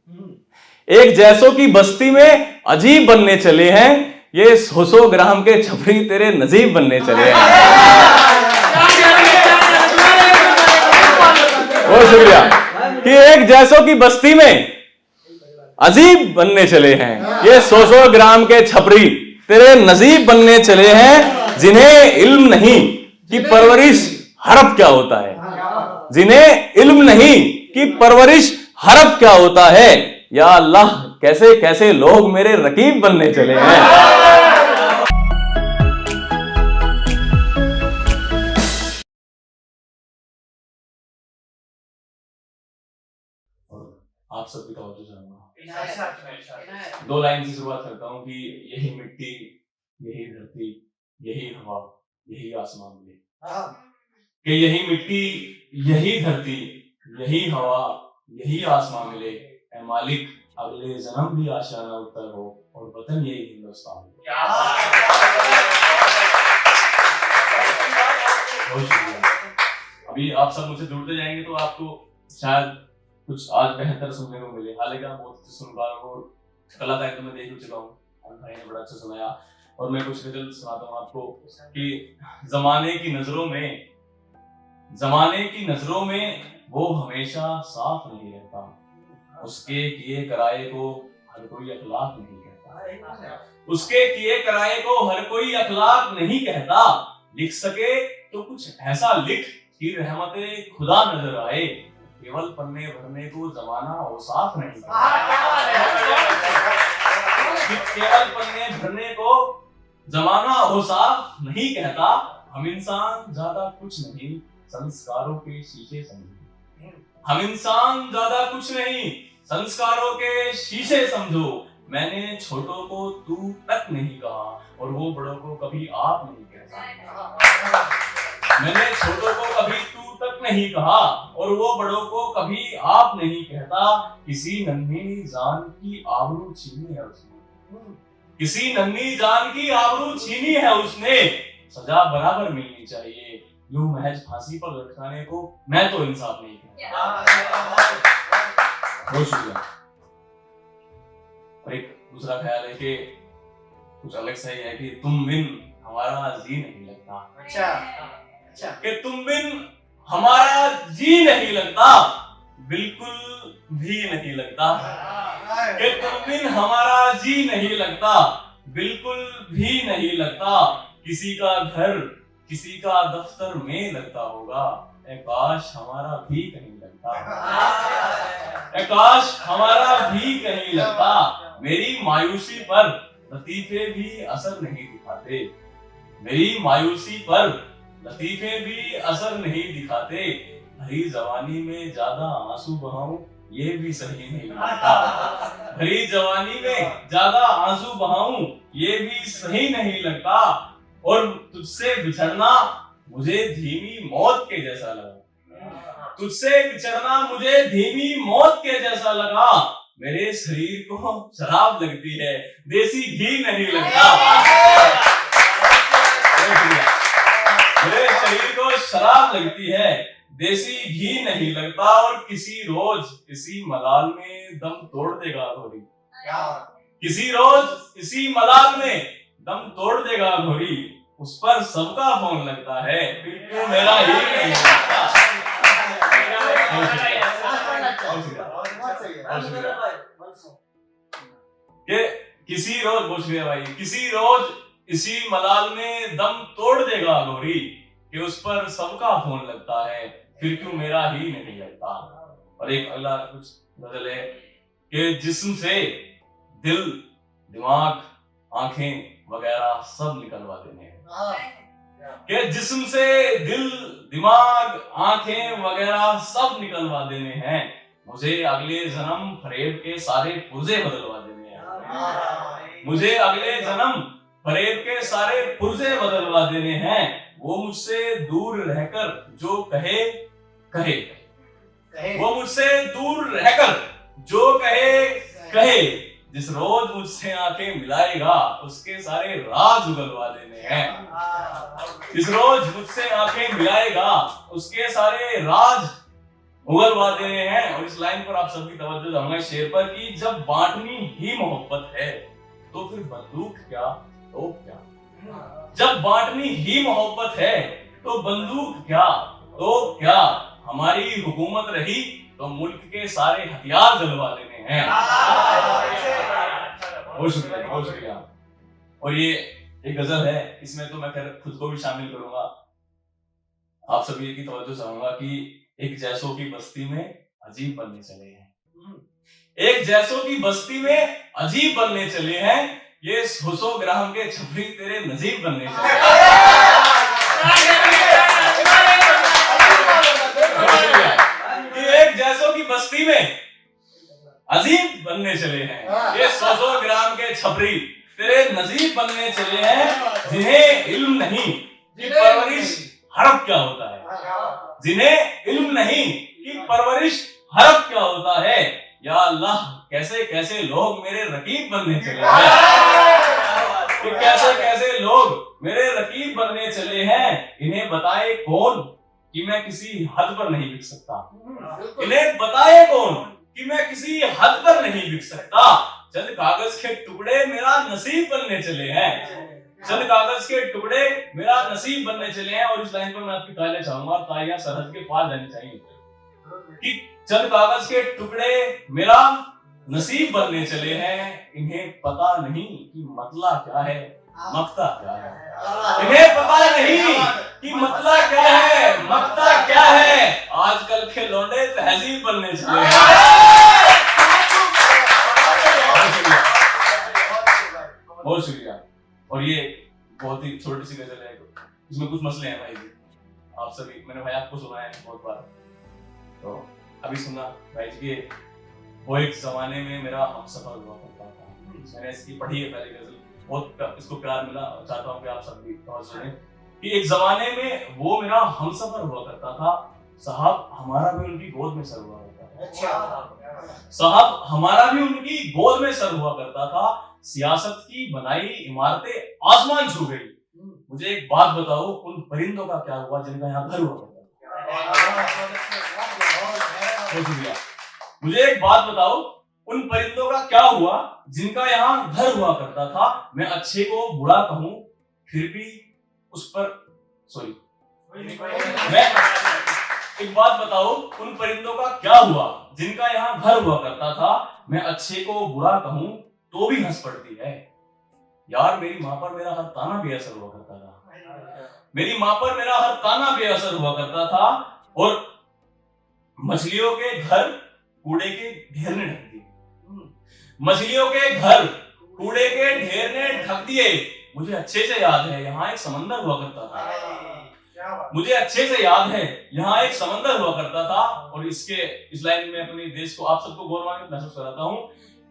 एक जैसों की बस्ती में अजीब बनने चले हैं, ये 100 ग्राम के छपरी तेरे नजीब बनने चले हैं। बहुत शुक्रिया। कि एक जैसों की बस्ती में अजीब बनने चले हैं, ये 100 ग्राम के छपरी तेरे नजीब बनने चले हैं, जिन्हें इल्म नहीं कि परवरिश हरफ क्या होता है, जिन्हें इल्म नहीं कि परवरिश हरफ क्या होता है। या अल्लाह, कैसे कैसे लोग मेरे रकीब बनने चले हैं। आप सबकी तवज्जो चाहूंगा। 2 लाइन से शुरुआत करता हूँ कि यही मिट्टी, यही धरती, यही हवा, यही आसमान मिले। कि यही मिट्टी, यही धरती, यही हवा, यही आसमान मिले। ऐ मालिक, अगले जन्म भी आशियाना उत्तर हो और वतन यही हिंदुस्तान हो। बहुत शुक्रिया। अभी आप सब मुझसे जुड़ते जाएंगे तो आपको शायद कुछ आज बेहतर सुनने को मिले। हालांकि आप बहुत अच्छे सुनकार हो, कलाकार तो मैं देख चुका हूँ, भाई ने बड़ा अच्छा सुनाया। और मैं कुछ गजल सुनाता हूँ आपको कि जमाने की नजरों में वो हमेशा साफ नहीं रहता, उसके किए कराए को हर कोई अखलाक नहीं कहता, उसके किए कराए को हर कोई अखलाक नहीं कहता। लिख सके तो कुछ ऐसा लिख कि रहमते खुदा नजर आए, केवल पन्ने भरने को जमाना औसाफ नहीं कहता। केवल पन्ने भरने को जमाना औसाफ नहीं कहता। हम इंसान ज्यादा कुछ नहीं, संस्कारों के शीशे समझो। हम इंसान ज्यादा कुछ नहीं, संस्कारों के शीशे समझो। मैंने छोटों को तू तक नहीं कहा और वो बड़ों को कभी आप नहीं कहता। मैंने छोटों को कभी तू तक नहीं कहा और वो बड़ों को कभी आप नहीं कहता। किसी नन्ही जान की आबरू छीनी है उसने, किसी नन्ही जान की आबरू छीनी है उसने। सजा बराबर मिलनी चाहिए, यूं महज फांसी पर लटकाने को मैं तो इंसाफ नहीं कहता। बहुत शुक्रिया। और एक दूसरा ख्याल है कि कुछ अलग सा ही है कि तुम बिन हमारा जी नहीं लगता। अच्छा। कि तुम बिन हमारा जी नहीं लगता, बिल्कुल भी नहीं लगता। कि तुम बिन हमारा जी नहीं लगता, बिल्कुल भी नहीं लगता। किसी का घर, किसी का दफ्तर में लगता होगा, ऐ काश हमारा भी कहीं लगता। ऐ काश हमारा भी कहीं लगता। मेरी मायूसी पर लतीफे भी असर नहीं दिखाते, मेरी मायूसी पर लतीफे भी असर नहीं दिखाते। भरी जवानी में ज्यादा आंसू बहाऊं ये भी सही नहीं लगता। भरी जवानी में ज्यादा आंसू बहाऊं ये भी सही नहीं लगता। और तुझसे बिछड़ना मुझे धीमी मौत के जैसा लगा, तुझसे बिछड़ना मुझे धीमी मौत के जैसा लगा। मेरे शरीर को शराब लगती है, देसी घी नहीं लगता। मेरे शरीर को शराब लगती है, देसी घी नहीं लगता। और किसी रोज इसी मलाल में दम तोड़ देगा घोरी, किसी रोज इसी मलाल में दम तोड़ देगा घोरी। उस पर सबका फोन लगता है, फिर क्यों मेरा ही नहीं लगता। किसी रोज, बहुत शुक्रिया भाई, किसी रोज इसी मलाल में दम तोड़ देगा घोरी। कि उस पर सबका फोन लगता है, फिर क्यों मेरा ही नहीं लगता। और एक अगला कुछ गजल है कि जिस्म से दिल, दिमाग, आंखें वगैरह सब निकलवा देने हैं। कि जिस्म से दिल, दिमाग, आंखें वगैरह सब निकलवा देने हैं। मुझे अगले जन्म फरेब के सारे पुर्जे बदलवा देने हैं। मुझे अगले जन्म फरेब के सारे पुर्जे बदलवा देने हैं। वो मुझसे दूर रहकर जो कहे कहे, वो मुझसे दूर रहकर जो कहे कहे। जिस रोज मुझसे आंखें मिलाएगा उसके सारे राज उगलवा देने हैं। जिस रोज मुझसे आंखें मिलाएगा उसके सारे राज उगलवा दे रहे हैं। और इस लाइन पर आप सबकी तवज्जो चाहूंगा शेर पर कि जब बांटनी ही मोहब्बत है तो फिर बंदूक क्या तो क्या। जब बांटनी ही मोहब्बत है तो बंदूक क्या तो क्या। हमारी हुकूमत रही तो मुल्क के सारे हथियार जलवा देने हैं। बहुत शुक्रिया, बहुत शुक्रिया। और ये एक गजल है, इसमें तो मैं खुद को भी शामिल करूंगा। आप सभी की तवज्जो चाहूंगा कि एक जैसों की बस्ती में अजीब बनने चले हैं। एक जैसों की बस्ती में अजीब बनने चले हैं, ये 100 ग्राम के छपरी तेरे नजीब बनने चले हैं। एक जैसों की बस्ती में अजीब बनने चले हैं, ये 100 ग्राम के छपरी तेरे नजीब बनने चले हैं। जिन्हें इल्म नहीं कि परवरिश हरफ क्या होता है, जिन्हें इल्म नहीं कि परवरिश हरफ क्या होता है। या अल्लाह कैसे कैसे लोग मेरे रकीब बनने चले हैं, कि कैसे कैसे लोग मेरे रकीब बनने चले हैं। इन्हें बताए कौन कि मैं किसी हद पर नहीं बिक सकता, इन्हें बताए कौन कि मैं किसी हद पर नहीं बिक सकता। चंद कागज के टुकड़े मेरा नसीब बनने चले हैं, चंद कागज के टुकड़े मेरा नसीब बनने चले हैं। और इस लाइन पर मैं आपकी तालियां चाहूंगा, तालियां सरहद के पार जानी चाहिए कि चंद कागज के टुकड़े मेरा नसीब बनने चले हैं। इन्हें पता नहीं कि मतला क्या है मकता क्या है, इन्हें पता नहीं कि मतला क्या है मकता क्या है। आजकल के लौंडे तहजीब बनने चले हैं। बहुत शुक्रिया। और ये बहुत ही छोटी सी गजल है, इसमें कुछ मसले हैं भाई जी, आप सभी, मैंने भाई आपको सुनाया है बहुत बार, तो अभी सुना भाई जी के वो एक जमाने में मेरा हमसफर हुआ करता था। मैंने इसकी पढ़ी है पहली गजल, बहुत इसको प्यार मिला। चाहता हूँ कि आप सब भी सुने कि एक जमाने में वो मेरा हमसफर हुआ करता था। साहब हमारा भी उनकी गोद में सर हुआ करता था, साहब हमारा भी उनकी गोद में सर हुआ करता था। सियासत की बनाई इमारतें आसमान छू गई। मुझे एक बात बताओ, उन परिंदों का क्या हुआ जिनका यहाँ घर हुआ करता था। मुझे एक बात बताओ, उन परिंदों का क्या हुआ जिनका यहाँ घर हुआ करता था। मैं अच्छे को बुरा कहूं फिर भी उस पर सॉरी मैं एक बात बताओ, उन परिंदों का क्या हुआ जिनका यहाँ घर हुआ करता था। मैं अच्छे को बुरा कहूं तो भी हंस पड़ती है। यार मेरी माँ पर मेरा हर ताना बेअसर हुआ करता था, मेरी माँ पर मेरा हर ताना बेअसर हुआ करता था। और मछलियों के घर कूड़े के ढेर ने ढक दिए, मछलियों के घर कूड़े के ढेर ने ढक दिए। मुझे अच्छे से याद है यहाँ एक समंदर हुआ करता था, मुझे अच्छे से याद है यहाँ एक समंदर हुआ करता था। और इस लाइन में अपने देश को आप सबको गौरवान्वित महसूस कराता हूँ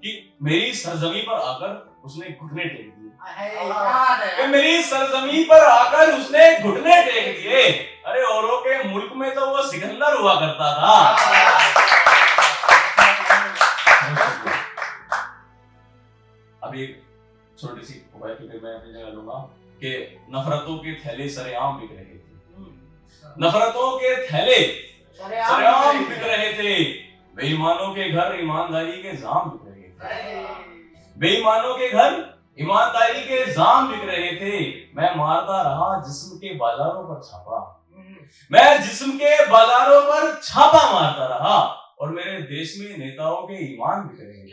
कि मेरी सरजमी पर आकर उसने घुटने टेक दिए, मेरी सरजमी पर आकर उसने घुटने टेक दिए। अरे औरों के मुल्क में तो वो सिकंदर हुआ करता था। अभी एक छोटी सी फिर मैं अपनी जगह लूंगा कि नफरतों के थैले सरेआम बिक रहे थे, नफरतों के थैले सरेआम बिक रहे थे। बेईमानों के घर ईमानदारी के जाम बिक रहे थे, बेईमानों के घर ईमानदारी के जाम बिक रहे थे। मैं मारता रहा जिस्म के बाजारों पर छापा, मैं जिस्म के बाजारों पर छापा मारता रहा। और मेरे देश में नेताओं के ईमान बिक रहे थे,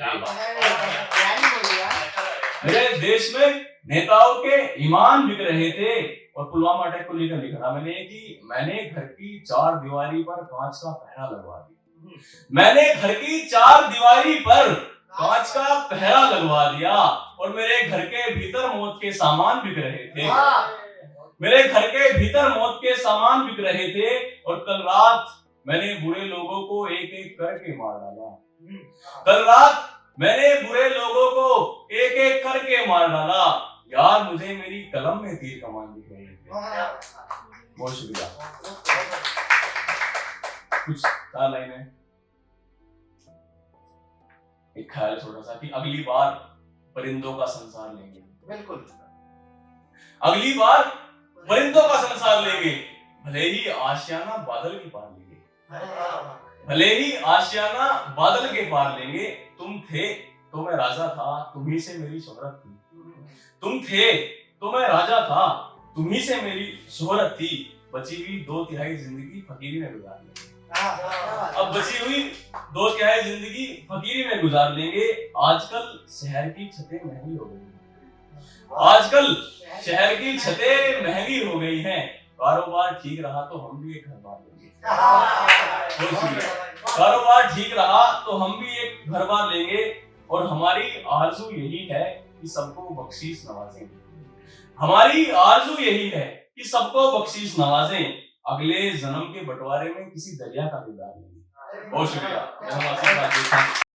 मेरे देश में नेताओं के ईमान बिक रहे थे। और पुलवामा अटैक को लेकर लिखा था मैंने कि मैंने घर की 4 दीवारी पर कांच का पहरा लगवा दिया, मैंने घर की 4 दीवारी पर कांच का पहरा लगवा दिया। और मेरे घर के भीतर मौत के सामान बिक रहे थे, मेरे घर के भीतर मौत के सामान बिक रहे थे। और कल रात मैंने बुरे लोगों को एक एक करके मार डाला, कल रात मैंने बुरे लोगों को एक एक करके मार डाला। यार मुझे मेरी कलम में तीर कमान दिख रही थी। बहुत शुक्रिया। कुछ 4 लाइनें, एक ख्याल छोटा सा कि अगली बार परिंदों का संसार लेंगे, बिल्कुल अगली बार परिंदों का संसार लेंगे। भले ही आशियाना बादल की पार लेंगे, भले ही आशियाना बादल के पार लेंगे, तुम थे तो मैं राजा था, तुम्ही से मेरी शोहरत थी। तुम थे तो मैं राजा था, तुम्ही से मेरी शोहरत थी। बची हुई 2/3 जिंदगी फकीरी में गुजार लेंगे। अब बची हुई 2/3 जिंदगी फकीरी में गुजार लेंगे। आजकल शहर की छतें महंगी हो गई हैं। आजकल शहर की छतें महंगी हो गई हैं। कारोबार ठीक रहा तो हम भी एक घर बार लेंगे। कारोबार ठीक रहा तो हम भी एक घर बार लेंगे। और हमारी आरज़ू यही है कि सबको बख्शीश नवाजें। हमारी आरज़ू यही है कि सबको बख्शीश नवाजें। अगले जन्म के बंटवारे में किसी दरिया का किरदार लेंगे। बहुत शुक्रिया।